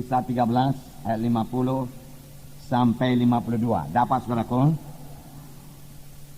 Kisah 13 ayat 50 sampai 52. Dapat saudaraku?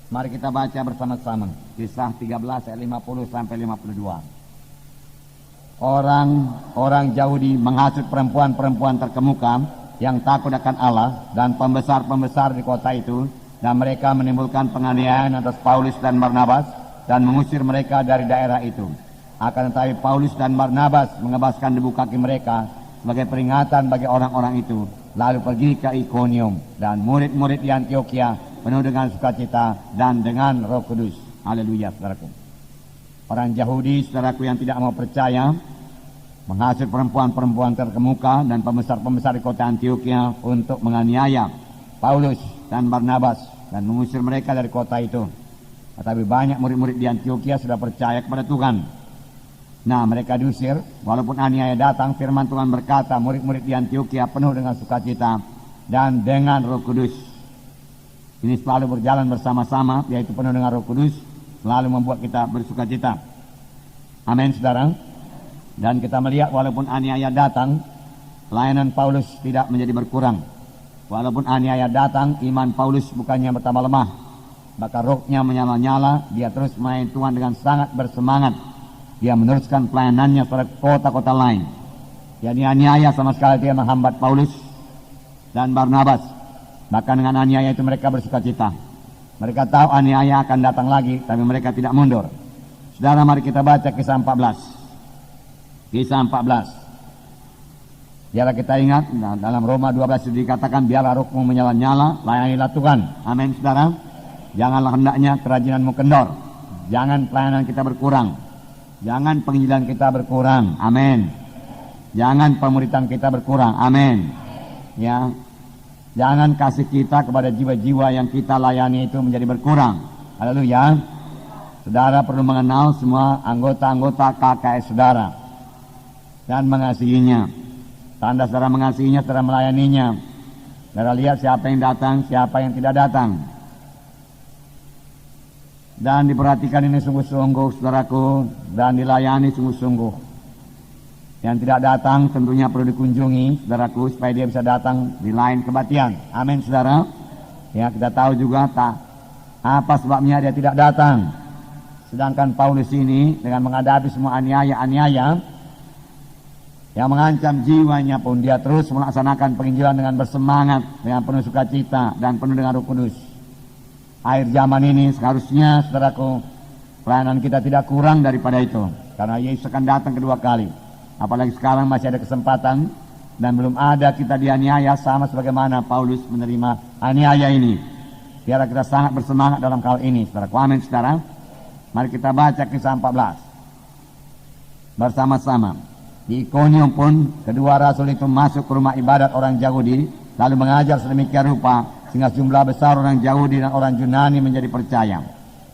Mari kita baca bersama-sama. Kisah 13 ayat 50 sampai 52. Orang Yahudi menghasut perempuan-perempuan terkemuka yang takut akan Allah dan pembesar-pembesar di kota itu, dan mereka menimbulkan penganiayaan atas Paulus dan Barnabas dan mengusir mereka dari daerah itu. Akan tetapi Paulus dan Barnabas mengebaskan debu kaki mereka sebagai peringatan bagi orang-orang itu, lalu pergi ke Ikonium, dan murid-murid di Antioquia penuh dengan sukacita dan dengan Roh Kudus. Haleluya, saudaraku. Orang Yahudi, saudaraku, yang tidak mau percaya menghasut perempuan-perempuan terkemuka dan pembesar-pembesar di kota Antioquia untuk menganiaya Paulus dan Barnabas dan mengusir mereka dari kota itu. Tetapi banyak murid-murid di Antioquia sudah percaya kepada Tuhan. Nah, mereka diusir. Walaupun aniaya datang, firman Tuhan berkata, murid-murid di Antioquia penuh dengan sukacita dan dengan Roh Kudus. Ini selalu berjalan bersama-sama, yaitu penuh dengan Roh Kudus, selalu membuat kita bersukacita. Amin, saudara. Dan kita melihat walaupun aniaya datang, pelayanan Paulus tidak menjadi berkurang. Walaupun aniaya datang, iman Paulus bukannya bertambah lemah, maka rohnya menyala-nyala. Dia terus melayani Tuhan dengan sangat bersemangat. Dia meneruskan pelayanannya pada kota-kota lain. Jadi aniaya sama sekali tidak menghambat Paulus dan Barnabas. Bahkan dengan aniaya itu mereka bersukacita. Mereka tahu aniaya akan datang lagi, tapi mereka tidak mundur. Saudara, mari kita baca kisah 14. Kisah 14. Biarlah kita ingat, dalam Roma 12 itu dikatakan, biarlah rohmu menyala-nyala, layanilah Tuhan. Amin, saudara. Janganlah hendaknya kerajinanmu kendor. Jangan pelayanan kita berkurang. Jangan penginjilan kita berkurang. Amin. Jangan pemuritan kita berkurang. Amin. Ya. Jangan kasih kita kepada jiwa-jiwa yang kita layani itu menjadi berkurang. Haleluya. Saudara perlu mengenal semua anggota-anggota KKS saudara dan mengasihinya. Tanda saudara mengasihinya, saudara melayaninya. Saudara lihat siapa yang datang, siapa yang tidak datang. Dan diperhatikan ini sungguh-sungguh, saudaraku, dan dilayani sungguh-sungguh. Yang tidak datang tentunya perlu dikunjungi, saudaraku, supaya dia bisa datang di lain kebaktian. Amin, saudara. Ya, kita tahu juga apa sebabnya dia tidak datang. Sedangkan Paulus ini dengan menghadapi semua aniaya-aniaya yang mengancam jiwanya pun, dia terus melaksanakan penginjilan dengan bersemangat, dengan penuh sukacita dan penuh dengan Roh Kudus. Akhir zaman ini seharusnya, saudaraku, pelayanan kita tidak kurang daripada itu, karena Yesus akan datang kedua kali. Apalagi sekarang masih ada kesempatan dan belum ada kita dianiaya sama sebagaimana Paulus menerima aniaya ini. Biar kita sangat bersemangat dalam hal ini, saudaraku. Amin, saudara. Mari kita baca kisah 14 bersama-sama. Di Ikonium pun kedua rasul itu masuk ke rumah ibadat orang Yahudi, lalu mengajar sedemikian rupa sehingga jumlah besar orang Yahudi dan orang Yunani menjadi percaya.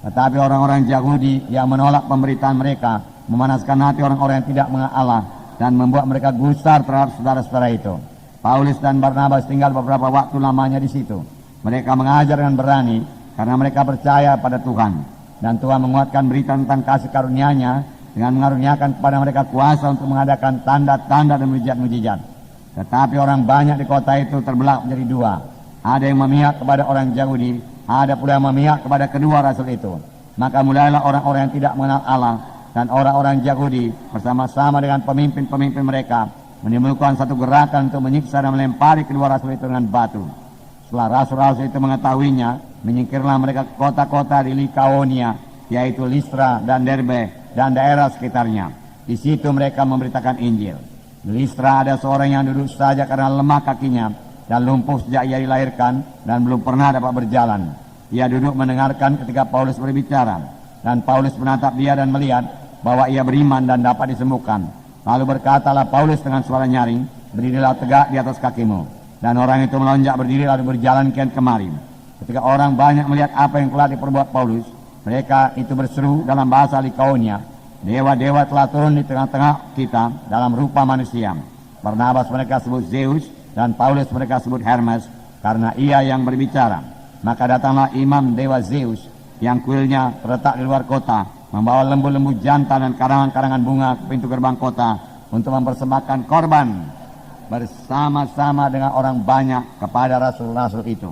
Tetapi orang-orang Yahudi yang menolak pemberitaan mereka memanaskan hati orang-orang yang tidak mengenal Allah dan membuat mereka gusar terhadap saudara-saudara itu. Paulus dan Barnabas tinggal beberapa waktu lamanya di situ. Mereka mengajar dengan berani karena mereka percaya pada Tuhan, dan Tuhan menguatkan berita tentang kasih karunia-Nya dengan mengaruniakan kepada mereka kuasa untuk mengadakan tanda-tanda dan mujizat-mujizat. Tetapi orang banyak di kota itu terbelah menjadi dua. Ada yang memihak kepada orang Yahudi, ada pula yang memihak kepada kedua rasul itu. Maka mulailah orang-orang yang tidak mengenal Allah dan orang-orang Yahudi bersama-sama dengan pemimpin-pemimpin mereka menimbulkan satu gerakan untuk menyiksa dan melempari kedua rasul itu dengan batu. Setelah rasul-rasul itu mengetahuinya, menyingkirlah mereka ke kota-kota di Likaonia, yaitu Listra dan Derbe dan daerah sekitarnya. Di situ mereka memberitakan Injil. Di Listra ada seorang yang duduk saja karena lemah kakinya dan lumpuh sejak ia dilahirkan dan belum pernah dapat berjalan. Ia duduk mendengarkan ketika Paulus berbicara, dan Paulus menatap dia dan melihat bahwa ia beriman dan dapat disembuhkan. Lalu berkatalah Paulus dengan suara nyaring, berdirilah tegak di atas kakimu. Dan orang itu melonjak berdiri lalu berjalan kian kemari. Ketika orang banyak melihat apa yang telah diperbuat Paulus, mereka itu berseru dalam bahasa Likaonia, dewa-dewa telah turun di tengah-tengah kita dalam rupa manusia. Barnabas mereka sebut Zeus, dan Paulus mereka sebut Hermes, karena ia yang berbicara. Maka datanglah imam dewa Zeus, yang kuilnya terletak di luar kota, membawa lembu-lembu jantan dan karangan-karangan bunga ke pintu gerbang kota untuk mempersembahkan korban bersama-sama dengan orang banyak kepada rasul-rasul itu.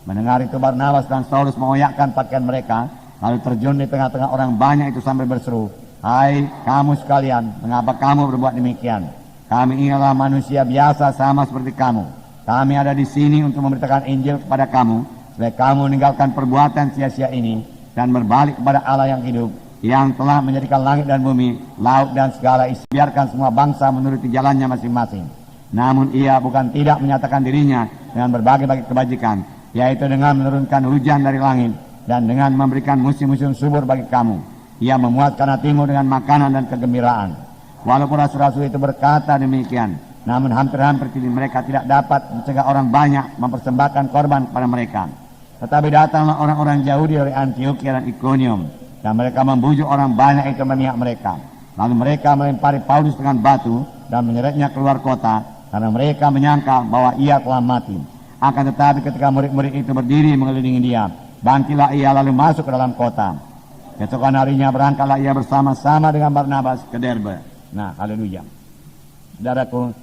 Mendengar itu Barnabas dan Saulus mengoyakkan pakaian mereka, lalu terjun di tengah-tengah orang banyak itu sambil berseru, "Hai kamu sekalian, mengapa kamu berbuat demikian? Kami ini adalah manusia biasa sama seperti kamu. Kami ada di sini untuk memberitakan Injil kepada kamu, supaya kamu meninggalkan perbuatan sia-sia ini dan berbalik kepada Allah yang hidup, yang telah menjadikan langit dan bumi, laut dan segala isi. Biarkan semua bangsa menuruti jalannya masing-masing. Namun ia bukan tidak menyatakan dirinya dengan berbagai-bagai kebajikan, yaitu dengan menurunkan hujan dari langit dan dengan memberikan musim-musim subur bagi kamu. Ia memuaskan hatimu dengan makanan dan kegembiraan." Walaupun rasul-rasul itu berkata demikian, namun hampir-hampir mereka tidak dapat mencegah orang banyak mempersembahkan korban kepada mereka. Tetapi datanglah orang-orang Yahudi dari Antiokhia dan Ikonium, dan mereka membujuk orang banyak itu memihak mereka. Lalu mereka melempari Paulus dengan batu dan menyeretnya keluar kota, karena mereka menyangka bahwa ia telah mati. Akan tetapi ketika murid-murid itu berdiri mengelilingi dia, bangkitlah ia lalu masuk ke dalam kota. Keesokan harinya berangkatlah ia bersama-sama dengan Barnabas ke Derbe. Nah, haleluya. Saudaraku,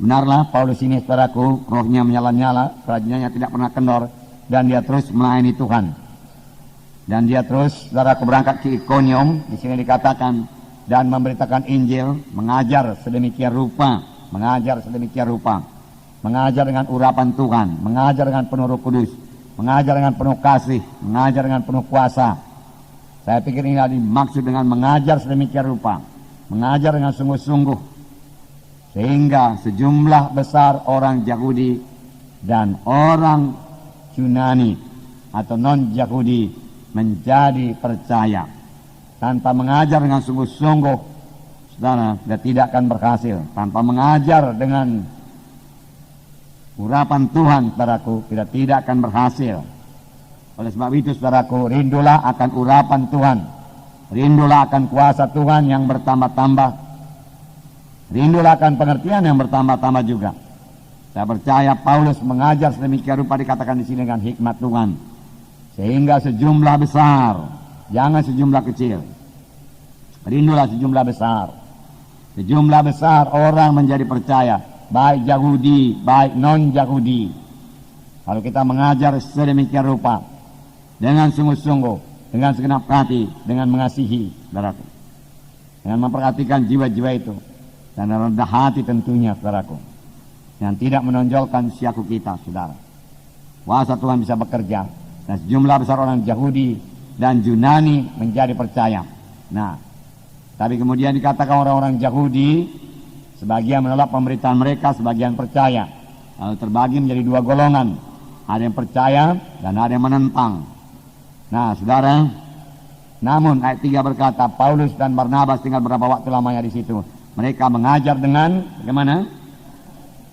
benarlah Paulus ini, saudaraku, rohnya menyala-nyala, kerajiannya tidak pernah kendor, dan dia terus melayani Tuhan. Dan dia terus, saudaraku, berangkat ke Ikonium, di sini dikatakan, dan memberitakan Injil, mengajar sedemikian rupa, mengajar dengan urapan Tuhan, mengajar dengan penuh Roh Kudus, mengajar dengan penuh kasih, mengajar dengan penuh kuasa. Saya pikir ini dimaksud dengan mengajar sedemikian rupa, mengajar dengan sungguh-sungguh, sehingga sejumlah besar orang Yahudi dan orang Yunani atau non-Yahudi menjadi percaya. Tanpa mengajar dengan sungguh-sungguh, saudara, dia tidak akan berhasil. Tanpa mengajar dengan urapan Tuhan, saudaraku, tidak akan berhasil. Oleh sebab itu, saudaraku, rindulah akan urapan Tuhan, rindulah akan kuasa Tuhan yang bertambah-tambah, rindulah akan pengertian yang bertambah-tambah juga. Saya percaya Paulus mengajar sedemikian rupa, dikatakan di sini dengan hikmat Tuhan, sehingga sejumlah besar, jangan sejumlah kecil, rindulah sejumlah besar. Sejumlah besar orang menjadi percaya, baik Yahudi, baik non-Yahudi. Kalau kita mengajar sedemikian rupa, dengan sungguh-sungguh, dengan segenap hati, dengan mengasihi, saudaraku, dengan memperhatikan jiwa-jiwa itu, dan rendah hati tentunya, saudaraku, yang tidak menonjolkan siaku kita, saudara. Kuasa Tuhan bisa bekerja, dan sejumlah besar orang Yahudi dan Yunani menjadi percaya. Nah, tapi kemudian dikatakan orang-orang Yahudi, sebagian menolak pemberitaan mereka, sebagian percaya. Lalu terbagi menjadi dua golongan, ada yang percaya dan ada yang menentang. Nah, saudara, namun ayat 3 berkata, Paulus dan Barnabas tinggal berapa waktu lamanya di situ. Mereka mengajar dengan bagaimana?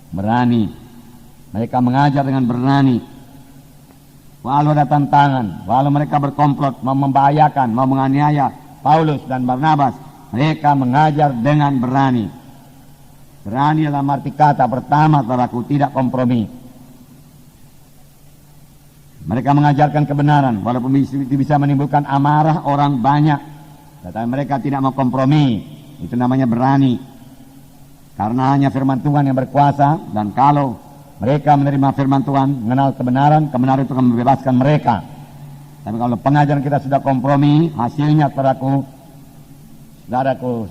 Berani. Mereka mengajar dengan berani. Walau ada tantangan, walau mereka berkomplot, mau membahayakan, mau menganiaya Paulus dan Barnabas, mereka mengajar dengan berani. Berani dalam arti kata pertama, saudaraku, tidak kompromi. Mereka mengajarkan kebenaran, walaupun itu bisa menimbulkan amarah orang banyak, tetapi mereka tidak mau kompromi. Itu namanya berani. Karena hanya firman Tuhan yang berkuasa, dan kalau mereka menerima firman Tuhan, mengenal kebenaran, kebenaran itu akan membebaskan mereka. Tapi kalau pengajaran kita sudah kompromi, hasilnya, saudaraku,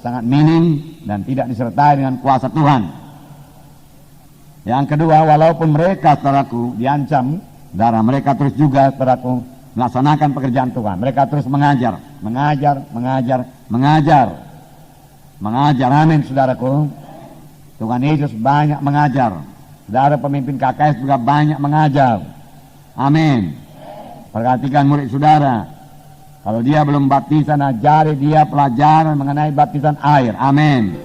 sangat minim dan tidak disertai dengan kuasa Tuhan. Yang kedua, walaupun mereka, saudaraku, diancam, saudara, mereka terus juga, saudaraku, melaksanakan pekerjaan Tuhan. Mereka terus mengajar. Amin, saudaraku. Tuhan Yesus banyak mengajar. Saudara pemimpin KKS juga banyak mengajar. Amin. Perhatikan murid saudara. Kalau dia belum baptisan, ajari dia pelajaran mengenai baptisan air. Amin.